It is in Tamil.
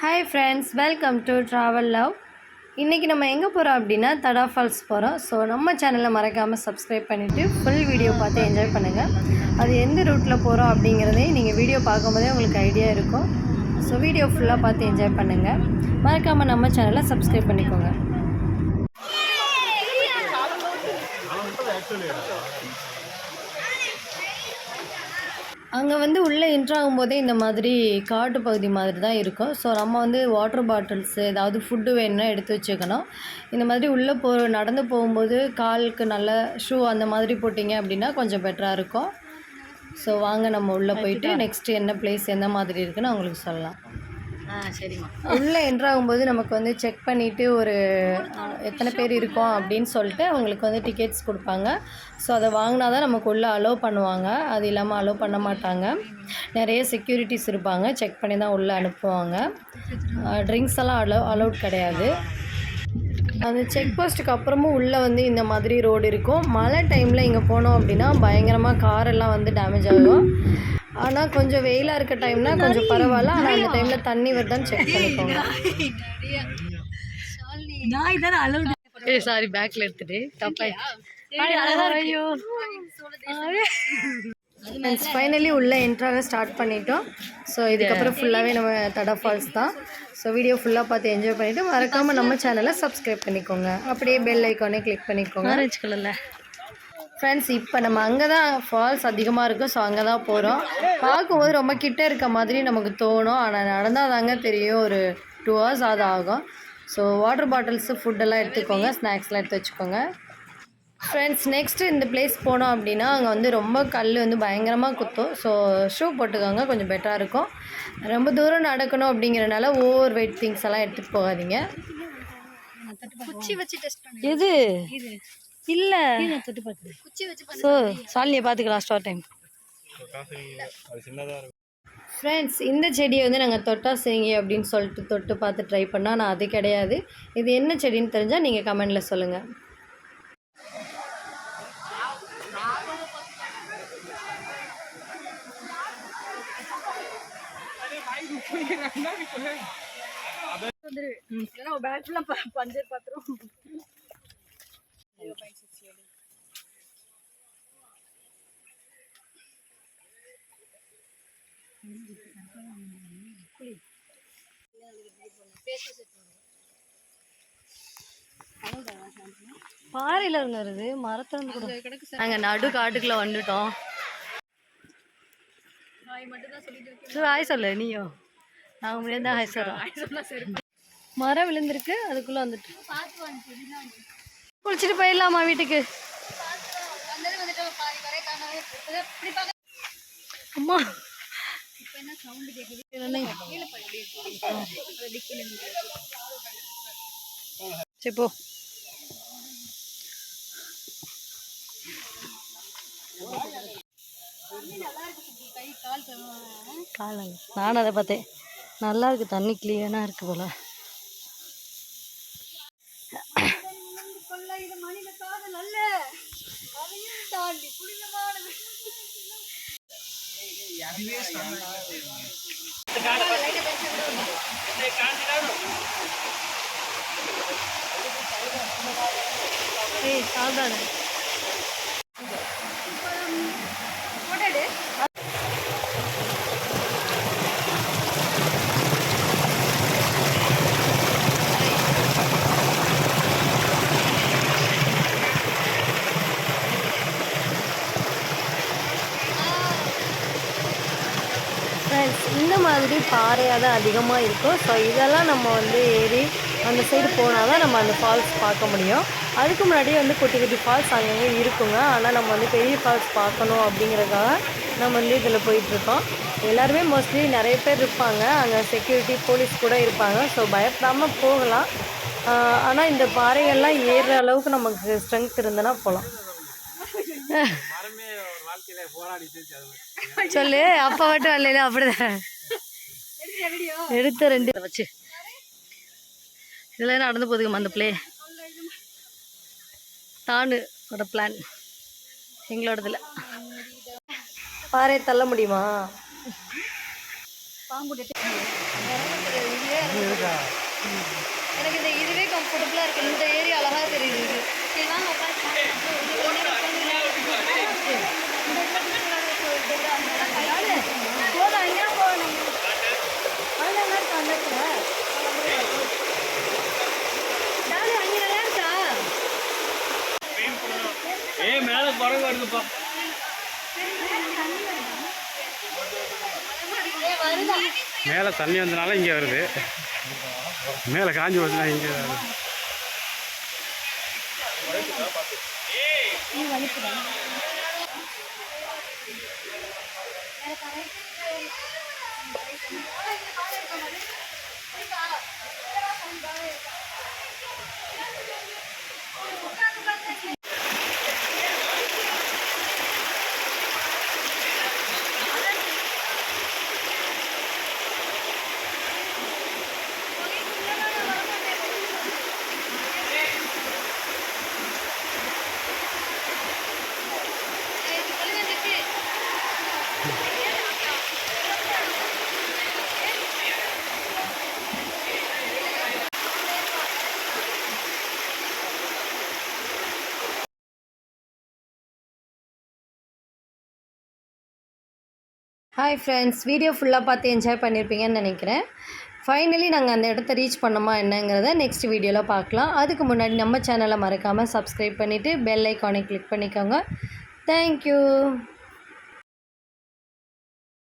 Hi friends, welcome to travel love. இன்றைக்கி நம்ம எங்கே போகிறோம் அப்படின்னா தடா ஃபால்ஸ் போகிறோம். ஸோ நம்ம சேனலை மறக்காமல் சப்ஸ்கிரைப் பண்ணிவிட்டு ஃபுல் வீடியோ பார்த்து என்ஜாய் பண்ணுங்கள். அது எந்த ரூட்டில் போகிறோம் அப்படிங்கிறதையும் நீங்கள் வீடியோ பார்க்கும்போதே உங்களுக்கு ஐடியா இருக்கும். ஸோ வீடியோ ஃபுல்லாக பார்த்து என்ஜாய் பண்ணுங்கள். மறக்காமல் நம்ம சேனலை சப்ஸ்கிரைப் பண்ணிக்கோங்க. அங்கே உள்ளே என்ட்ராகும்போதே இந்த மாதிரி காட்டு பகுதி மாதிரி தான் இருக்கும். ஸோ நம்ம வாட்டர் பாட்டில்ஸு ஏதாவது ஃபுட்டு வேணும்னா எடுத்து வச்சுக்கணும். இந்த மாதிரி உள்ளே நடந்து போகும்போது காலுக்கு நல்ல ஷூ அந்த மாதிரி போட்டிங்க அப்படின்னா கொஞ்சம் பெட்டராக இருக்கும். ஸோ வாங்க நம்ம உள்ளே போயிட்டு நெக்ஸ்ட்டு என்ன பிளேஸ் எந்த மாதிரி இருக்குன்னு அவங்களுக்கு சொல்லலாம். சரிம்மா. உள்ளே என்ட்ராகும்போது நமக்கு செக் பண்ணிவிட்டு ஒரு எத்தனை பேர் இருக்கோம் அப்படின்னு சொல்லிட்டு அவங்களுக்கு டிக்கெட்ஸ் கொடுப்பாங்க. ஸோ அதை வாங்கினா தான் நமக்கு உள்ளே அலோவ் பண்ணுவாங்க. அது இல்லாமல் அலோவ் பண்ண மாட்டாங்க. நிறைய செக்யூரிட்டிஸ் இருப்பாங்க, செக் பண்ணி தான் உள்ளே அனுப்புவாங்க. ட்ரிங்க்ஸ் எல்லாம் அலோட் கிடையாது. அந்த செக் போஸ்ட்டுக்கு அப்புறமும் உள்ளே இந்த மாதிரி ரோடு இருக்கும். மழை டைமில் இங்கே போனோம் அப்படின்னா பயங்கரமாக காரெல்லாம் டேமேஜ் ஆகும். ஆனால் கொஞ்சம் வெயிலாக இருக்க டைம்னா கொஞ்சம் பரவாயில்ல. ஆனால் அந்த டைமில் தண்ணி வருதான்னு செக் பண்ணிக்கோங்க. சாரி, பேக்கில் எடுத்துட்டு தப்பாய். ஐயோ, ஃபைனலி உள்ளே என்ட்ராக ஸ்டார்ட் பண்ணிட்டோம். ஸோ இதுக்கப்புறம் ஃபுல்லாகவே நம்ம தடா ஃபால்ஸ் தான். ஸோ வீடியோ ஃபுல்லாக பார்த்து என்ஜாய் பண்ணிவிட்டு மறக்காமல் நம்ம சேனலை சப்ஸ்கிரைப் பண்ணிக்கோங்க. அப்படியே பெல் ஐக்கானே கிளிக் பண்ணிக்கோங்க. ஆரஞ்சு கலரில். ஃப்ரெண்ட்ஸ், இப்போ நம்ம அங்கே தான் ஃபால்ஸ் அதிகமாக இருக்கும். ஸோ அங்கே தான் போகிறோம். பார்க்கும்போது ரொம்ப கிட்டே இருக்க மாதிரி நமக்கு தோணும். ஆனால் நடந்தால் தாங்க தெரியும். ஒரு 2 hours அது ஆகும். ஸோ வாட்டர் பாட்டில்ஸு ஃபுட்டெல்லாம் எடுத்துக்கோங்க, ஸ்நாக்ஸ்லாம் எடுத்து வச்சுக்கோங்க. ஃப்ரெண்ட்ஸ், நெக்ஸ்ட்டு இந்த பிளேஸ் போனோம் அப்படின்னா அங்கே ரொம்ப கல் பயங்கரமாக குத்தும். ஸோ ஷூ போட்டுக்கோங்க, கொஞ்சம் பெட்டராக இருக்கும். ரொம்ப தூரம் நடக்கணும் அப்படிங்கிறனால ஓவர் வெயிட் திங்ஸ் எல்லாம் எடுத்துகிட்டு போகாதீங்க. எது இல்லை, ஸோ சாலினியை பார்த்துக்கலாம் ஸ்டார்ட் டைம். ஃப்ரெண்ட்ஸ், இந்த செடியை நாங்கள் தொட்டா செய்யுங்க அப்படின்னு சொல்லிட்டு தொட்டு பார்த்து ட்ரை பண்ணால், நான் அது கிடையாது. இது என்ன செடின்னு தெரிஞ்சால் நீங்கள் கமெண்டில் சொல்லுங்கள். பஞ்சர் பாத்திரம் பாறையில் இருந்து வருது, மரத்திலிருந்து கூட. நாங்கள் நடு காட்டுக்குள்ளே வந்துட்டோம். ஹாய் சொல்லு நீயோ. நாங்கள் முன்னாடி தான் ஹாய் சொல்கிறோம். மரம் விழுந்திருக்கு, அதுக்குள்ளே வந்துட்டு குளிச்சுட்டு போயிடலாமா வீட்டுக்கு? அம்மா சரி போ. நானும் அதை பார்த்தேன். நல்லா இருக்கு, தண்ணி கிளியராக இருக்கு போல. சாதாரண இந்த மாதிரி பாறையாக தான் அதிகமாக இருக்கும். ஸோ இதெல்லாம் நம்ம ஏறி அந்த சைடு போனால் தான் நம்ம அந்த ஃபால்ஸ் பார்க்க முடியும். அதுக்கு முன்னாடியே குட்டி குட்டி ஃபால்ஸ் அங்கங்கே இருக்குங்க. ஆனால் நம்ம பெரிய ஃபால்ஸ் பார்க்கணும் அப்படிங்கிறதுக்காக நம்ம இதில் போயிட்டுருக்கோம். எல்லாருமே மோஸ்ட்லி நிறைய பேர் இருப்பாங்க. அங்கே செக்யூரிட்டி போலீஸ் கூட இருப்பாங்க. ஸோ பயப்படாமல் போகலாம். ஆனால் இந்த பாறைகள்லாம் ஏறுற அளவுக்கு நமக்கு ஸ்ட்ரென்த் இருந்ததுன்னா போகலாம். சொல்லு, அப்பா மட்டும் வரல அப்படிதான் எடுத்த 2 வச்சு இதெல்லாம் நடந்து போதுங்கம்மா. அந்த பிளே தானோட பிளான் எங்களோடதுல. பாறை தள்ள முடியுமா? எனக்கு இந்த இதுவே கம்ஃபர்டபுளாக இருக்குது. இந்த ஏரியா அழகாக தெரியுது. இது போதும் அங்கே போகணும். அங்கே நல்லா இருக்கா அந்த இடத்துல? டாலி அங்கே நல்லா இருக்கா? மேலே குரங்கு வருதுப்பா. மேலே தண்ணி வந்தனால இங்கே வருது, மேலே காஞ்சி வருதுன்னா இங்கே வருது. ஹாய் ஃப்ரெண்ட்ஸ், வீடியோ ஃபுல்லாக பார்த்து என்ஜாய் பண்ணியிருப்பீங்கன்னு நினைக்கிறேன். ஃபைனலி நாங்கள் அந்த இடத்த ரீச் பண்ணோமா என்னங்கிறத நெக்ஸ்ட் வீடியோவில் பார்க்கலாம். அதுக்கு முன்னாடி நம்ம சேனலை மறக்காமல் சப்ஸ்கிரைப் பண்ணிவிட்டு பெல் ஐக்கானை கிளிக் பண்ணிக்கோங்க. தேங்க்யூ.